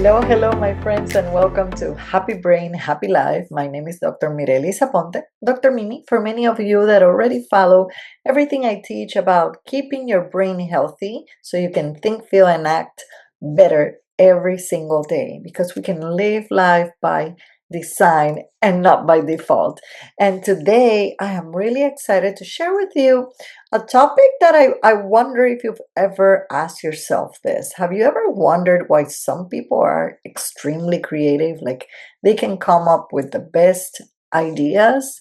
Hello, my friends, and welcome to Happy Brain, Happy Life. My name is Dr. Mireli Saponte, Dr. Mimi. For many of you that already follow everything I teach about keeping your brain healthy so you can think, feel, and act better every single day because we can live life by design and not by default. And today I am really excited to share with you a topic that I wonder if you've ever asked yourself this. Have you ever wondered why some people are extremely creative? Like they can come up with the best ideas,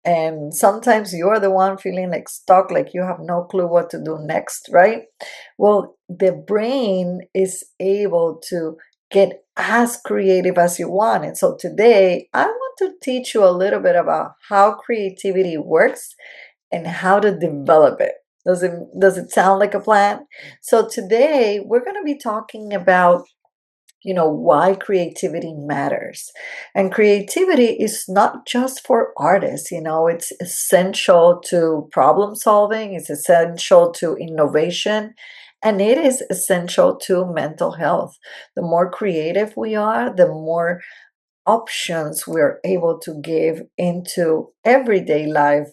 and sometimes you're the one feeling like stuck, like you have no clue what to do next, right? Well, the brain is able to get as creative as you want. And so today I want to teach you a little bit about how creativity works and how to develop it. Does it sound like a plan? So today we're going to be talking about why creativity matters. And creativity is not just for artists, it's essential to problem solving, it's essential to innovation, and it is essential to mental health. The more creative we are, the more options we're able to give into everyday life,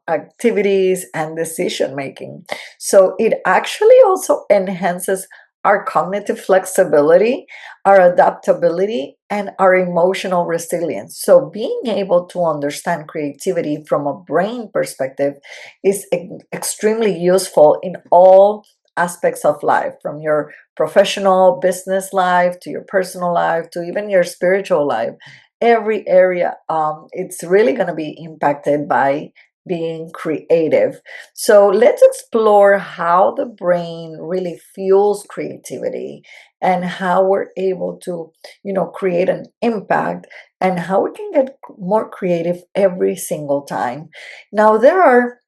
activities and decision making. So it actually also enhances our cognitive flexibility, our adaptability, and our emotional resilience. So being able to understand creativity from a brain perspective is extremely useful in all aspects of life, from your professional business life to your personal life to even your spiritual life. Every area, it's really going to be impacted by being creative. So let's explore how the brain really fuels creativity and how we're able to create an impact, and how we can get more creative every single time. Now there are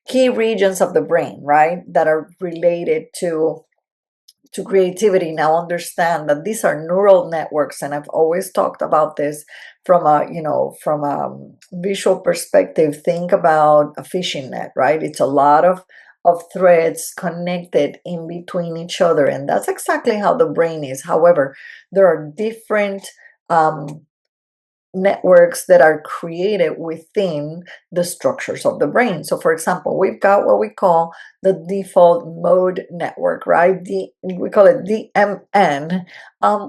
key regions of the brain, right, that are related to creativity. Now understand that these are neural networks, and I've always talked about this from a visual perspective. Think about a fishing net, right? It's a lot of threads connected in between each other, and that's exactly how the brain is. However, there are different networks that are created within the structures of the brain. So for example, we've got what we call the default mode network, right? We call it DMN,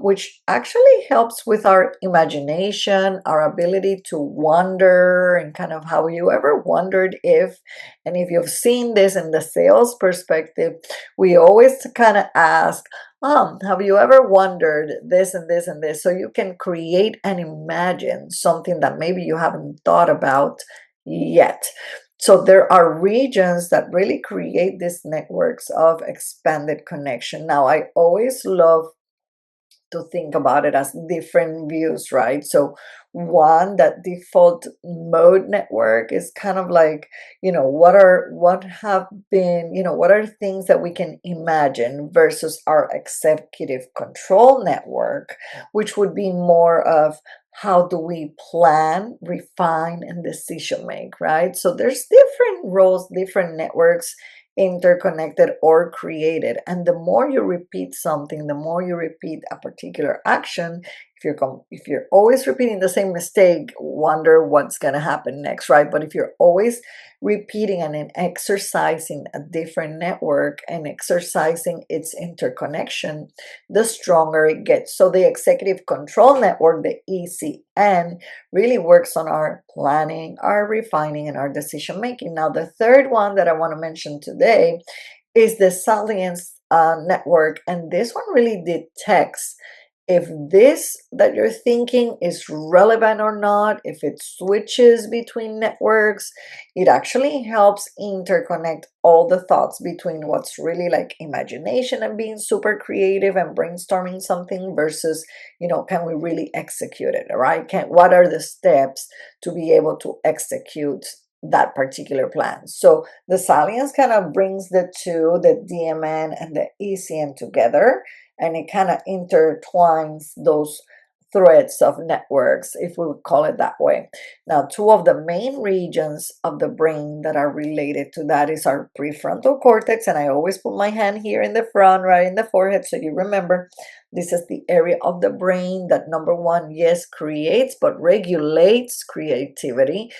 which actually helps with our imagination, our ability to wonder, and kind of how you ever wondered if, and if you've seen this in the sales perspective, we always kind of ask, have you ever wondered this and this and this? So you can create and imagine something that maybe you haven't thought about yet. So there are regions that really create these networks of expanded connection. Now, I always love to think about it as different views, right? So one, that default mode network is kind of like, what have been, what are things that we can imagine, versus our executive control network, which would be more of how do we plan, refine, and decision make, right? So there's different roles, different networks interconnected or created. And the more you repeat something, the more you repeat a particular action, if you're always repeating the same mistake, wonder what's going to happen next, right? But if you're always repeating and then exercising a different network and exercising its interconnection, the stronger it gets. So the executive control network, the ECN, really works on our planning, our refining, and our decision making. Now the third one that I want to mention today is the salience network, and this one really detects if this that you're thinking is relevant or not, if it switches between networks. It actually helps interconnect all the thoughts between what's really like imagination and being super creative and brainstorming something versus, can we really execute it, all right? What are the steps to be able to execute that particular plan? So the salience kind of brings the two, the DMN and the ECN, together, and it kind of intertwines those threads of networks, if we would call it that way. Now, two of the main regions of the brain that are related to that is our prefrontal cortex, and I always put my hand here in the front, right in the forehead, so you remember. This is the area of the brain that, number one, yes, creates, but regulates creativity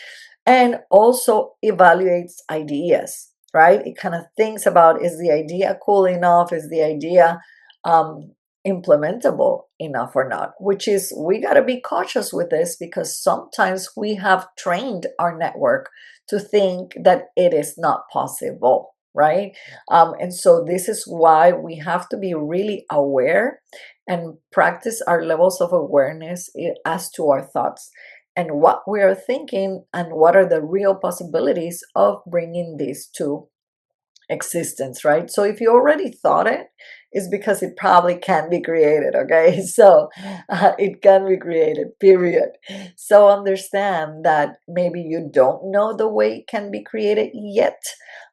and also evaluates ideas, right? It kind of thinks about, is the idea cool enough? Is the idea um, implementable enough or not? Which is, we got to be cautious with this because sometimes we have trained our network to think that it is not possible, right? And so this is why we have to be really aware and practice our levels of awareness as to our thoughts and what we are thinking and what are the real possibilities of bringing these to existence, right? So if you already thought it, it's because it probably can be created, okay? So it can be created, period. So understand that maybe you don't know the way it can be created yet,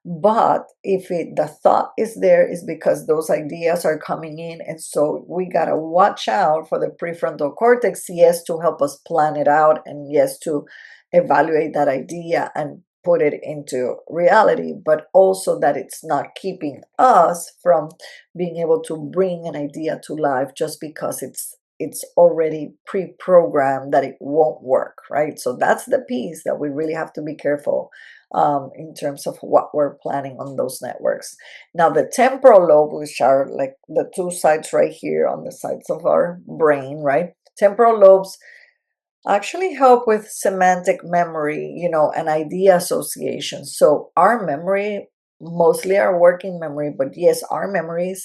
but if the thought is there, is because those ideas are coming in. And so we got to watch out for the prefrontal cortex, yes, to help us plan it out, and yes, to evaluate that idea and put it into reality, but also that it's not keeping us from being able to bring an idea to life just because it's already pre-programmed that it won't work, right? So that's the piece that we really have to be careful in terms of what we're planning on those networks. Now, the temporal lobe, which are like the two sides right here on the sides of our brain, right? Temporal lobes actually help with semantic memory, and idea association. So our memory, mostly our working memory, but yes, our memories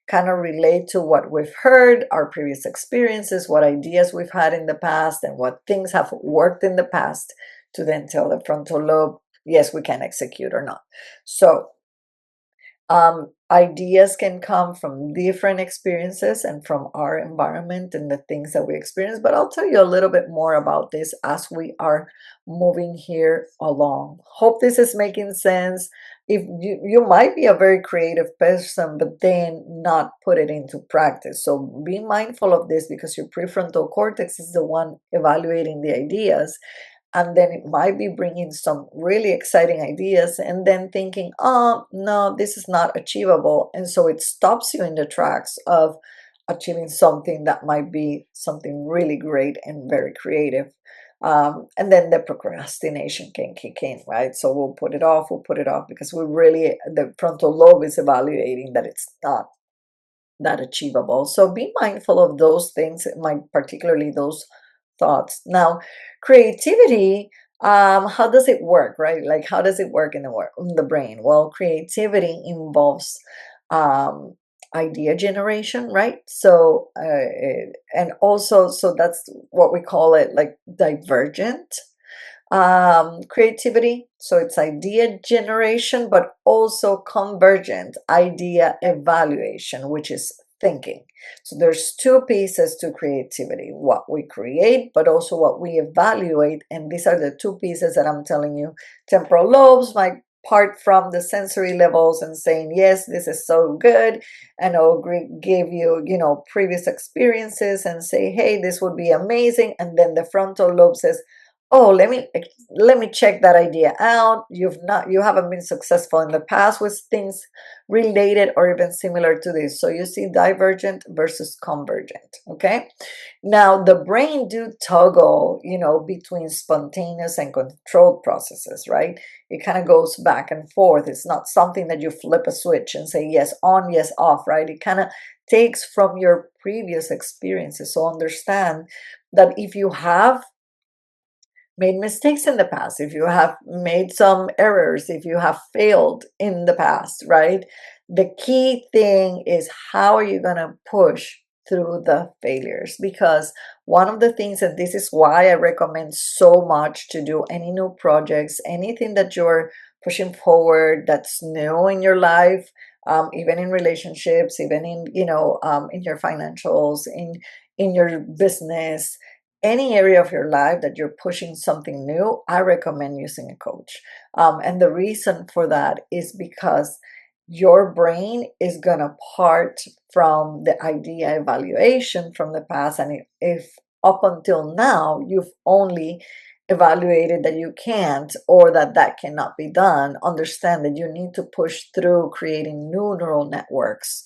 kind of relate to what we've heard, our previous experiences, what ideas we've had in the past, and what things have worked in the past to then tell the frontal lobe, yes, we can execute or not. So ideas can come from different experiences and from our environment and the things that we experience. But I'll tell you a little bit more about this as we are moving here along. Hope this is making sense. If you might be a very creative person, but then not put it into practice. So be mindful of this because your prefrontal cortex is the one evaluating the ideas, and then it might be bringing some really exciting ideas and then thinking, oh no, this is not achievable, and so it stops you in the tracks of achieving something that might be something really great and very creative. And then the procrastination can kick in, right? So we'll put it off because the frontal lobe is evaluating that it's not that achievable. So be mindful of those things, particularly those thoughts. Now, creativity, how does it work, right? Like, how does it work in the brain? Well, creativity involves um, idea generation, right? So, and also, so that's what we call it, like divergent creativity. So it's idea generation, but also convergent idea evaluation, which is thinking. So there's two pieces to creativity: what we create, but also what we evaluate. And these are the two pieces that I'm telling you. Temporal lobes might part from the sensory levels and saying, yes, this is so good, and it'll give you, previous experiences and say, hey, this would be amazing. And then the frontal lobe says, oh, let me check that idea out. You haven't been successful in the past with things related or even similar to this. So you see divergent versus convergent. Okay, now the brain do toggle, between spontaneous and controlled processes, right? It kind of goes back and forth. It's not something that you flip a switch and say yes on, yes off, right? It kind of takes from your previous experiences. So understand that if you have made mistakes in the past, if you have made some errors, if you have failed in the past, right? The key thing is, how are you going to push through the failures? Because one of the things, and this is why I recommend so much to do any new projects, anything that you're pushing forward that's new in your life, even in relationships, even in your financials, in your business, any area of your life that you're pushing something new, I recommend using a coach. And the reason for that is because your brain is going to part from the idea evaluation from the past. And if up until now you've only evaluated that you can't, or that cannot be done, understand that you need to push through creating new neural networks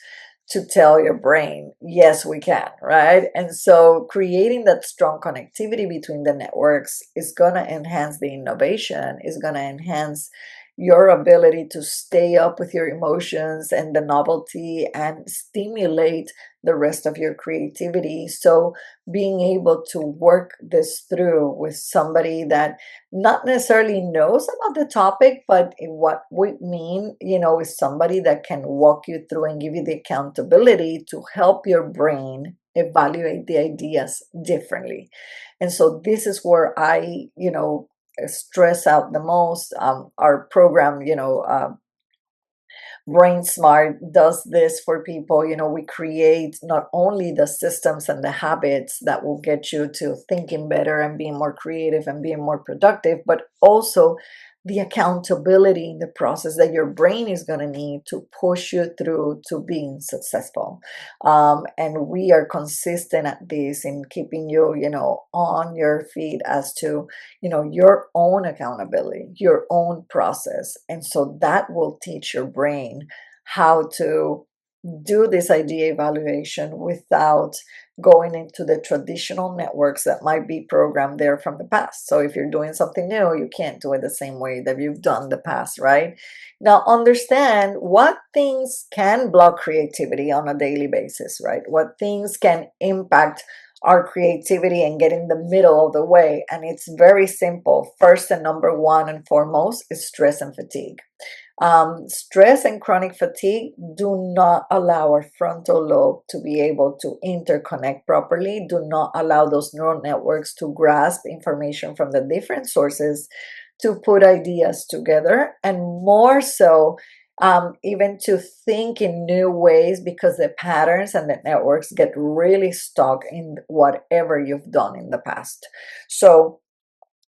to tell your brain, yes, we can, right? And so creating that strong connectivity between the networks is going to enhance the innovation, is going to enhance your ability to stay up with your emotions and the novelty and stimulate the rest of your creativity. So being able to work this through with somebody that not necessarily knows about the topic, but what we mean, is somebody that can walk you through and give you the accountability to help your brain evaluate the ideas differently. And so this is where I stress out the most. Our program, Brain Smart does this for people. We create not only the systems and the habits that will get you to thinking better and being more creative and being more productive, but also the accountability in the process that your brain is going to need to push you through to being successful. And we are consistent at this in keeping you on your feet as to your own accountability, your own process. And so that will teach your brain how to do this idea evaluation without going into the traditional networks that might be programmed there from the past. So if you're doing something new, you can't do it the same way that you've done the past, right? Now, understand what things can block creativity on a daily basis, right? What things can impact our creativity and get in the middle of the way. And it's very simple. First and number one and foremost is stress and fatigue. Stress and chronic fatigue do not allow our frontal lobe to be able to interconnect properly, do not allow those neural networks to grasp information from the different sources to put ideas together, and more so, even to think in new ways because the patterns and the networks get really stuck in whatever you've done in the past. So,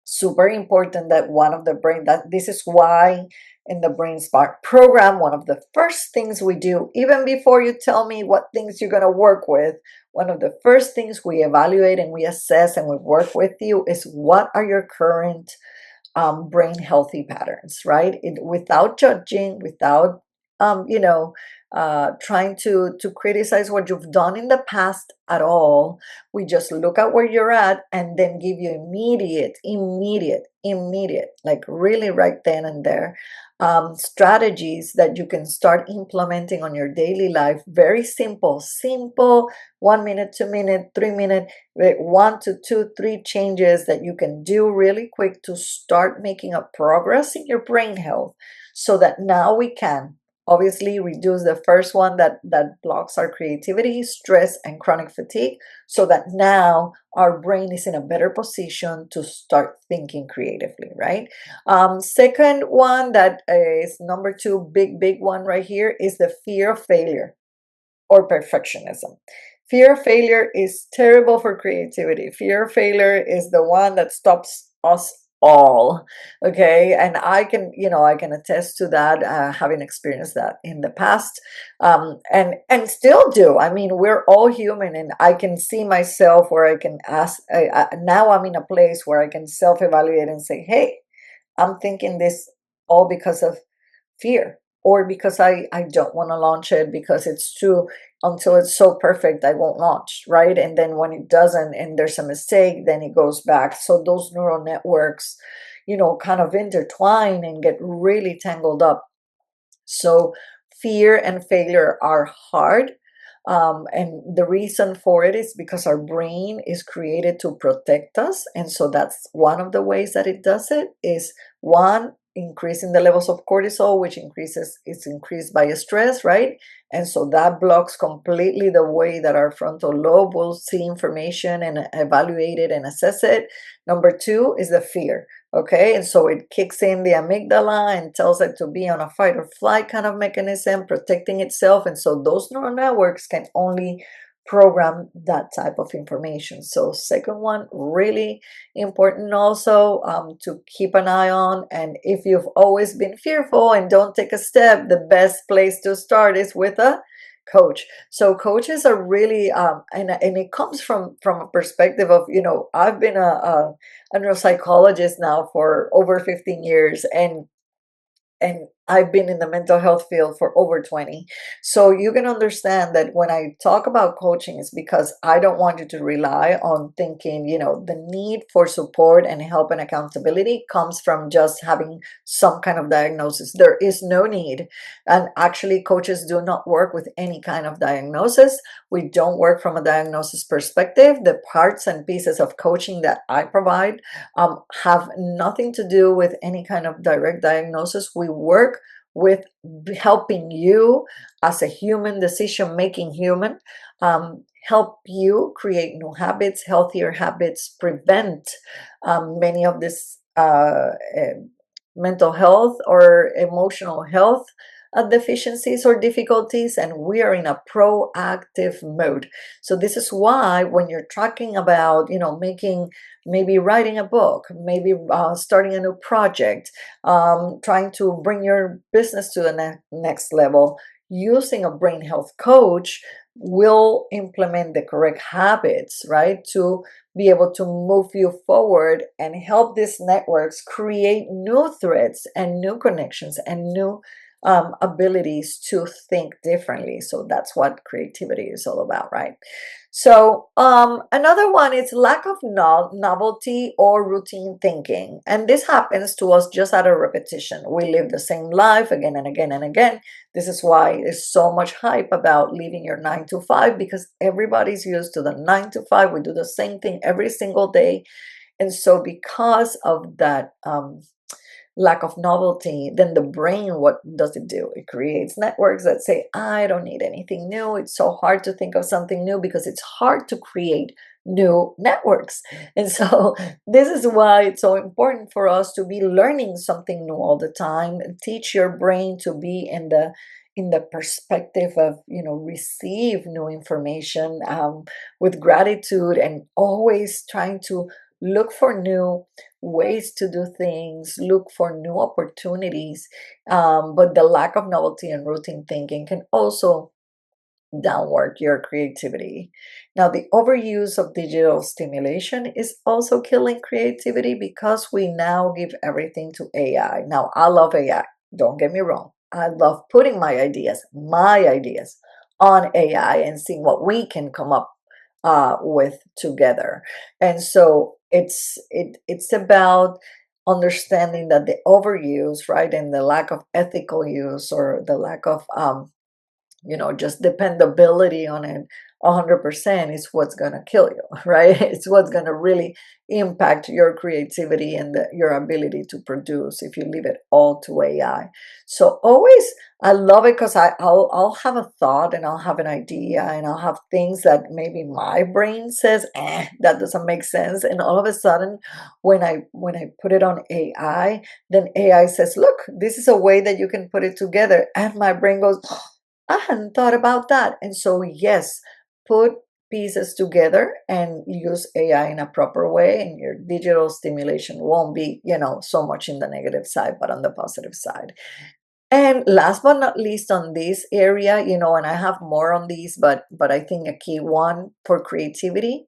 super important that one of the brain that this is why in the Brain Smart program, one of the first things we do, even before you tell me what things you're going to work with, one of the first things we evaluate and we assess and we work with you is what are your current brain healthy patterns, right? Without judging, without trying to criticize what you've done in the past at all. We just look at where you're at and then give you immediate, like really right then and there, strategies that you can start implementing on your daily life. Very simple, 1 minute, 2 minute, 3 minute, 1 to 2, 3 changes that you can do really quick to start making a progress in your brain health, so that now we can obviously reduce the first one that blocks our creativity, stress and chronic fatigue, so that now our brain is in a better position to start thinking creatively, right? Second one, that is number two, big one right here, is the fear of failure or perfectionism. Fear of failure is terrible for creativity. Fear of failure is the one that stops us all. Okay. And I can attest to that, having experienced that in the past, and still do. I mean, we're all human, and I can see myself where I can ask. Now I'm in a place where I can self evaluate and say, hey, I'm thinking this all because of fear, or because I don't want to launch it because it's too, until it's so perfect I won't launch, right? And then when it doesn't and there's a mistake, then it goes back. So those neural networks kind of intertwine and get really tangled up. So fear and failure are hard. And the reason for it is because our brain is created to protect us. And so that's one of the ways that it does it, is one, increasing the levels of cortisol, which it's increased by stress, right? And so that blocks completely the way that our frontal lobe will see information and evaluate it and assess it. Number two is the fear. Okay, and so it kicks in the amygdala and tells it to be on a fight or flight kind of mechanism, protecting itself. And so those neural networks can only program that type of information. So, second one, really important also, to keep an eye on. And if you've always been fearful and don't take a step, the best place to start is with a coach. So coaches are really, and it comes from a perspective of, I've been a neuropsychologist now for over 15 years, and I've been in the mental health field for over 20. So you can understand that when I talk about coaching, it's because I don't want you to rely on thinking, the need for support and help and accountability comes from just having some kind of diagnosis. There is no need. And actually, coaches do not work with any kind of diagnosis. We don't work from a diagnosis perspective. The parts and pieces of coaching that I provide have nothing to do with any kind of direct diagnosis. We work with helping you as a human, decision making human, help you create new habits, healthier habits, prevent many of this mental health or emotional health deficiencies or difficulties, and we are in a proactive mode. So this is why when you're talking about making, maybe writing a book, maybe starting a new project, trying to bring your business to the next level, using a brain health coach will implement the correct habits, right, to be able to move you forward and help these networks create new threads and new connections and new abilities to think differently. So that's what creativity is all about, right? So another one is lack of novelty or routine thinking. And this happens to us just out of repetition. We live the same life again and again and again. This is why there's so much hype about leaving your 9 to 5, because everybody's used to the 9 to 5. We do the same thing every single day. And so because of that lack of novelty, then the brain, what does it do? It creates networks that say, I don't need anything new. It's so hard to think of something new because it's hard to create new networks. And so this is why it's so important for us to be learning something new all the time and teach your brain to be in the perspective of receive new information with gratitude, and always trying to look for new ways to do things, look for new opportunities. But the lack of novelty and routine thinking can also downward your creativity. Now, the overuse of digital stimulation is also killing creativity because we now give everything to AI. Now, I love AI. Don't get me wrong. I love putting my ideas on AI and seeing what we can come up with together. And so it's about understanding that the overuse, right, and the lack of ethical use, or the lack of just dependability on it 100% is what's going to kill you, right? It's what's going to really impact your creativity and your ability to produce if you leave it all to AI. So always, I love it because I'll have a thought and I'll have an idea and I'll have things that maybe my brain says, that doesn't make sense. And all of a sudden, when I put it on AI, then AI says, look, this is a way that you can put it together. And my brain goes, I hadn't thought about that. And so, yes, put pieces together and use AI in a proper way, and your digital stimulation won't be, so much in the negative side, but on the positive side. And last but not least on this area, and I have more on these, but I think a key one for creativity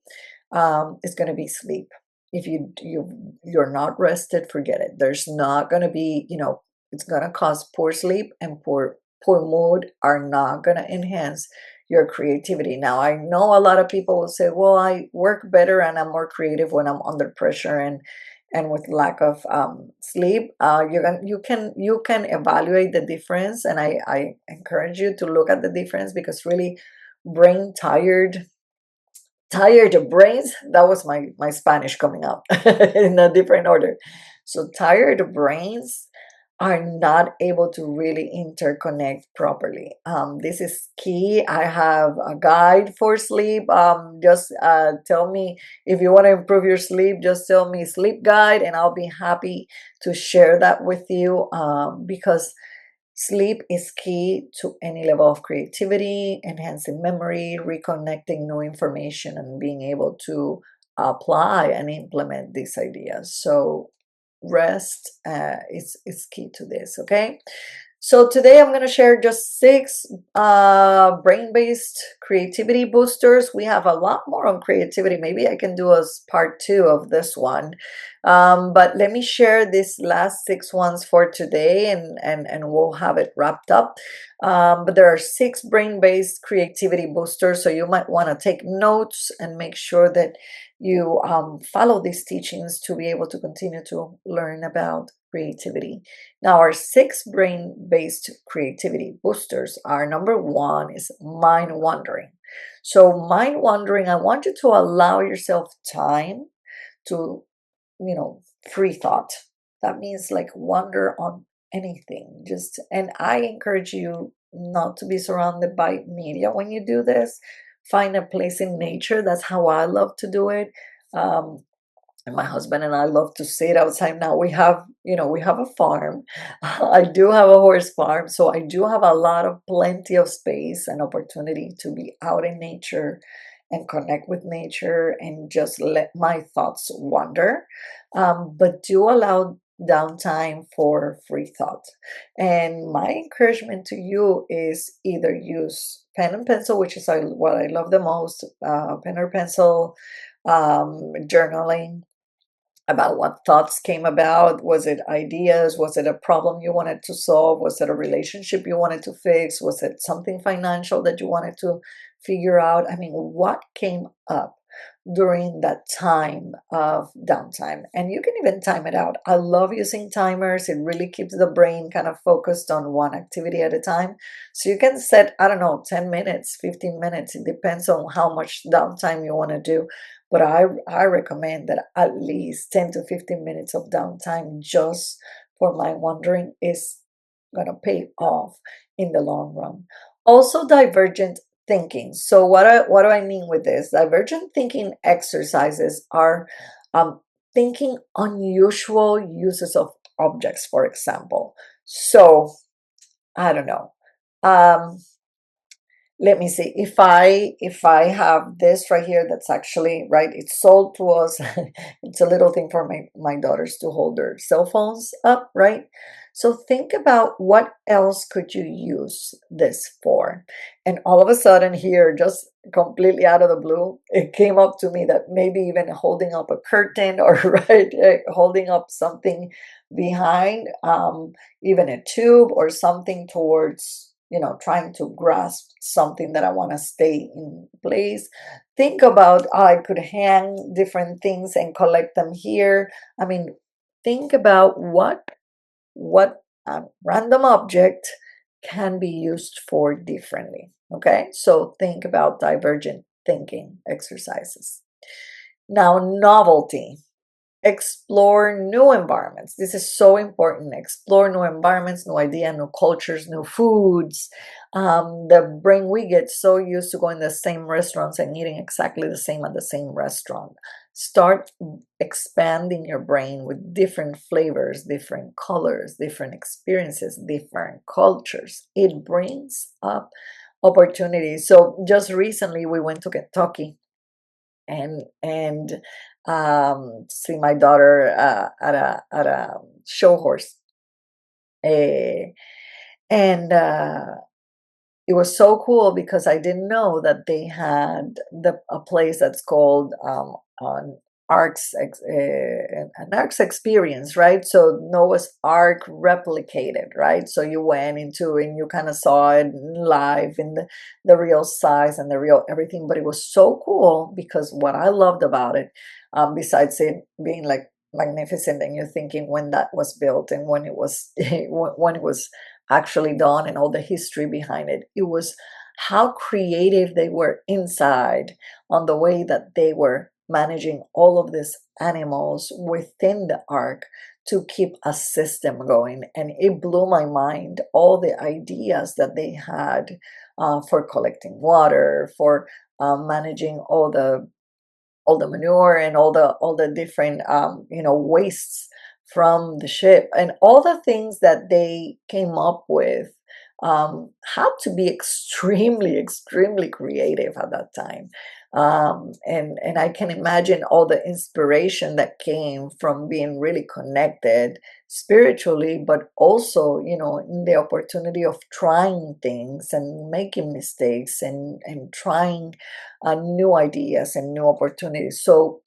is going to be sleep. If you're not rested, forget it. There's not going to be, it's going to cause poor sleep, and poor mood are not going to enhance your creativity. Now, I know a lot of people will say, well, I work better and I'm more creative when I'm under pressure and with lack of sleep. You can evaluate the difference, and I encourage you to look at the difference, because really, brain tired brains, that was my Spanish coming out in a different order. So tired brains are not able to really interconnect properly. This is key. I have a guide for sleep. Just tell me if you want to improve your sleep, just tell me sleep guide, and I'll be happy to share that with you, because sleep is key to any level of creativity, enhancing memory, reconnecting new information, and being able to apply and implement these ideas. So rest is key to this, okay? So today I'm going to share just 6 brain-based creativity boosters. We have a lot more on creativity. Maybe I can do a part 2 of this one. But let me share these last 6 ones for today, and we'll have it wrapped up. But there are 6 brain-based creativity boosters, so you might want to take notes and make sure that you follow these teachings to be able to continue to learn about creativity. Now, our 6 brain-based creativity boosters are: number 1 is mind wandering. So mind wandering, I want you to allow yourself time to, free thought. That means like wander on anything. And I encourage you not to be surrounded by media when you do this. Find a place in nature. That's how I love to do it. Um, and my husband and I love to sit outside. Now we have a farm. I do have a horse farm, so I do have a lot of plenty of space and opportunity to be out in nature and connect with nature and just let my thoughts wander. But do allow downtime for free thought. And my encouragement to you is either use pen and pencil, which is what I love the most, pen or pencil, journaling about what thoughts came about. Was it ideas? Was it a problem you wanted to solve? Was it a relationship you wanted to fix? Was it something financial that you wanted to figure out? I mean, what came up during that time of downtime? And you can even time it out. I love using timers. It really keeps the brain kind of focused on one activity at a time. So you can set, I don't know, 10 minutes, 15 minutes. It depends on how much downtime you want to do. But I recommend that at least 10 to 15 minutes of downtime just for mind wandering is going to pay off in the long run. Also, divergent thinking. So what do I mean with this? Divergent thinking exercises are um, thinking unusual uses of objects, for example. So I don't know. Um, Let me see. If I have this right here, that's actually right, it's sold to us. It's a little thing for my daughters to hold their cell phones up, right? So think about what else could you use this for. And all of a sudden here, just completely out of the blue, it came up to me that maybe even holding up a curtain, or right, holding up something behind, even a tube or something towards, trying to grasp something that I want to stay in place. Think about, I could hang different things and collect them here. I mean, think about what random object can be used for differently. Okay, so think about divergent thinking exercises. Now, novelty. Explore new environments. This is so important. Explore new environments, new idea, new cultures, new foods. The brain, we get so used to going to the same restaurants and eating exactly the same at the same restaurant. Start expanding your brain with different flavors, different colors, different experiences, different cultures. It brings up opportunities. So just recently we went to Kentucky and see my daughter at a show horse. Eh, and It was so cool because I didn't know that they had a place that's called an an Arcs experience, right? So Noah's Ark replicated, right? So you went into and you kind of saw it live in the real size and the real everything. But it was so cool because what I loved about it, besides it being like magnificent, and you're thinking when that was built and when it was when it was actually done and all the history behind it. It was how creative they were inside on the way that they were managing all of these animals within the ark to keep a system going. And it blew my mind, all the ideas that they had for collecting water, for managing all the manure and all the different wastes from the ship, and all the things that they came up with had to be extremely creative at that time. And I can imagine all the inspiration that came from being really connected spiritually, but also, in the opportunity of trying things and making mistakes and trying new ideas and new opportunities. So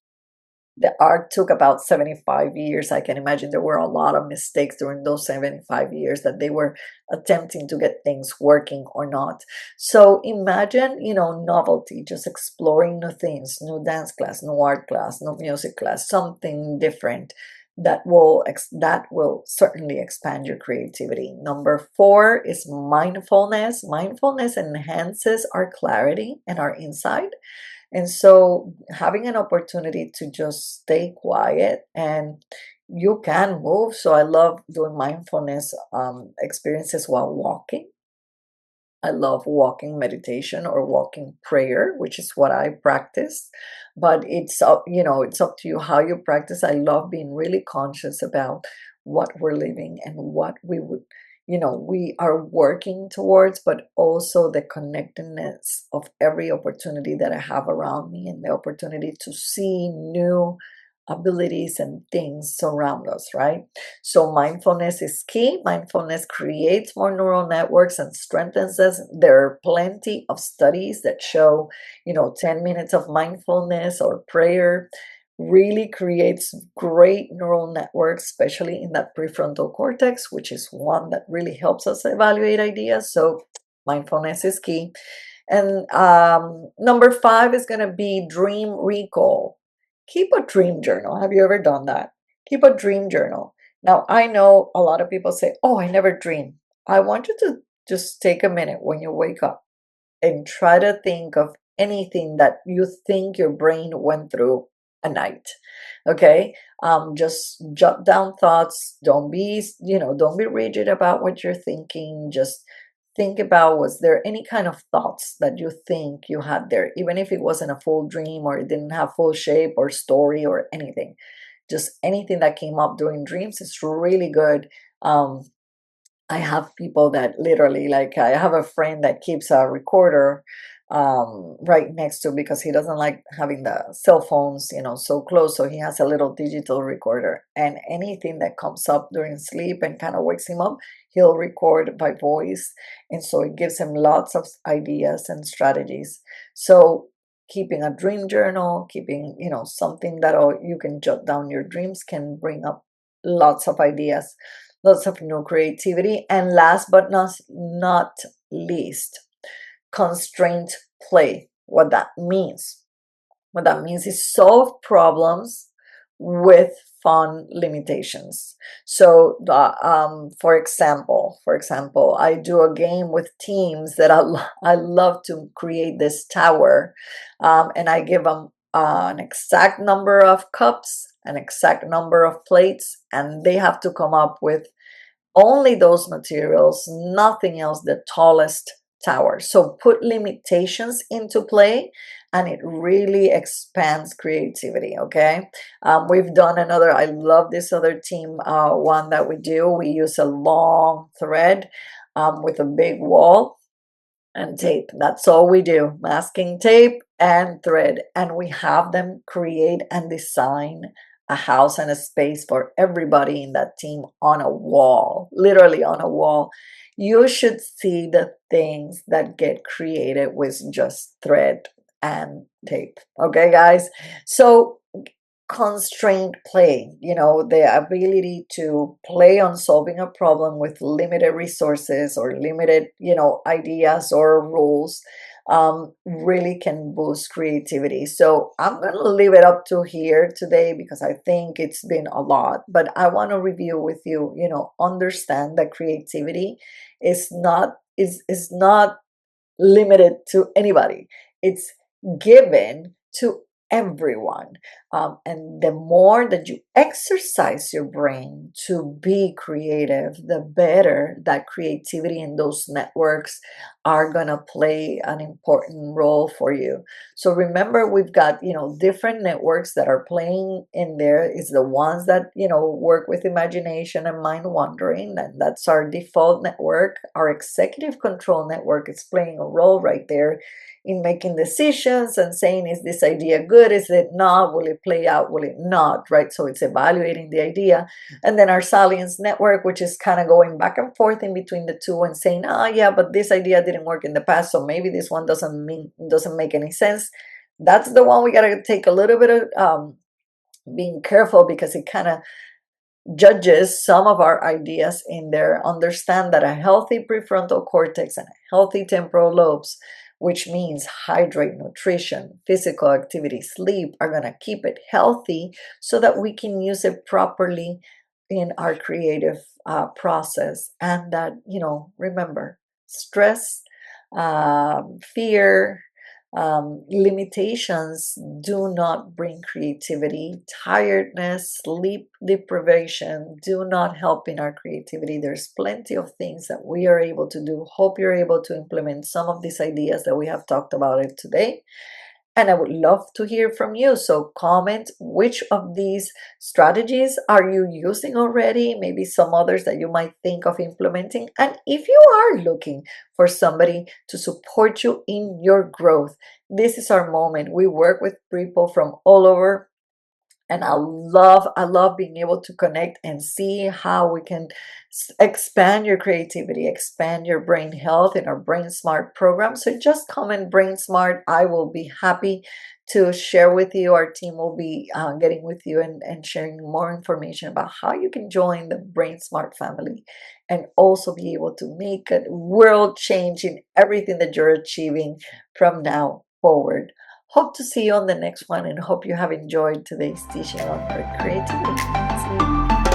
the art took about 75 years. I can imagine there were a lot of mistakes during those 75 years that they were attempting to get things working or not. So imagine, novelty, just exploring new things, new dance class, new art class, new music class, something different that will certainly expand your creativity. Number 4 is mindfulness. Mindfulness enhances our clarity and our insight, and so having an opportunity to just stay quiet, and you can move. So I love doing mindfulness experiences while walking. I love walking meditation or walking prayer, which is what I practice. But it's up to you how you practice. I love being really conscious about what we're living and what we are working towards, but also the connectedness of every opportunity that I have around me and the opportunity to see new abilities and things surround us, right? So mindfulness is key. Mindfulness creates more neural networks and strengthens us. There are plenty of studies that show, 10 minutes of mindfulness or prayer really creates great neural networks, especially in that prefrontal cortex, which is one that really helps us evaluate ideas. So mindfulness is key. And number 5 is going to be dream recall. Keep a dream journal. Have you ever done that? Keep a dream journal. Now, I know a lot of people say, "Oh, I never dream." I want you to just take a minute when you wake up and try to think of anything that you think your brain went through a night. Okay? Just jot down thoughts. Don't be rigid about what you're thinking. Just think about, was there any kind of thoughts that you think you had there, even if it wasn't a full dream or it didn't have full shape or story or anything. Just anything that came up during dreams is really good. I have people that literally, like, I have a friend that keeps a recorder right next to, because he doesn't like having the cell phones, so close. So he has a little digital recorder, and anything that comes up during sleep and kind of wakes him up, he'll record by voice. And so it gives him lots of ideas and strategies. So keeping a dream journal, keeping, something that you can jot down your dreams, can bring up lots of ideas, lots of new creativity. And last but not least, constraint play. What that means is solve problems with fun limitations. So for example, I do a game with teams that I love to create this tower, and I give them an exact number of cups, an exact number of plates, and they have to come up with only those materials, nothing else, the tallest tower. So put limitations into play, and it really expands creativity. Okay. We've done another, I love this other team, one that we do. We use a long thread with a big wall and tape. That's all we do, masking tape and thread. And we have them create and design a house and a space for everybody in that team on a wall, literally on a wall. You should see the things that get created with just thread and tape. Okay, guys? So constrained play, the ability to play on solving a problem with limited resources or limited, ideas or rules, really can boost creativity. So I'm going to leave it up to here today, because I think it's been a lot, but I want to review with you, understand that creativity is not limited to anybody. It's given to everyone. And the more that you exercise your brain to be creative, the better that creativity in those networks are going to play an important role for you. So remember, we've got, different networks that are playing in there. It's the ones that, work with imagination and mind wandering. And that's our default network. Our executive control network is playing a role right there in making decisions and saying, is this idea good? Is it not? Will it play out? Will it not? Right? So it's evaluating the idea. And then our salience network, which is kind of going back and forth in between the two and saying, yeah, but this idea didn't work in the past, so maybe this one doesn't make any sense. That's the one we got to take a little bit of being careful, because it kind of judges some of our ideas in there. Understand that a healthy prefrontal cortex and healthy temporal lobes, which means hydrate, nutrition, physical activity, sleep, are going to keep it healthy so that we can use it properly in our creative process. And that, remember, stress, fear, limitations do not bring creativity. Tiredness, sleep deprivation do not help in our creativity. There's plenty of things that we are able to do. Hope you're able to implement some of these ideas that we have talked about it today. And I would love to hear from you. So comment which of these strategies are you using already, maybe some others that you might think of implementing. And if you are looking for somebody to support you in your growth, this is our moment. We work with people from all over, and I love being able to connect and see how we can expand your creativity, expand your brain health in our Brain Smart program. So just comment Brain Smart. I will be happy to share with you. Our team will be getting with you and sharing more information about how you can join the Brain Smart family and also be able to make a world change in everything that you're achieving from now forward. Hope to see you on the next one, and hope you have enjoyed today's teaching on creativity. See you.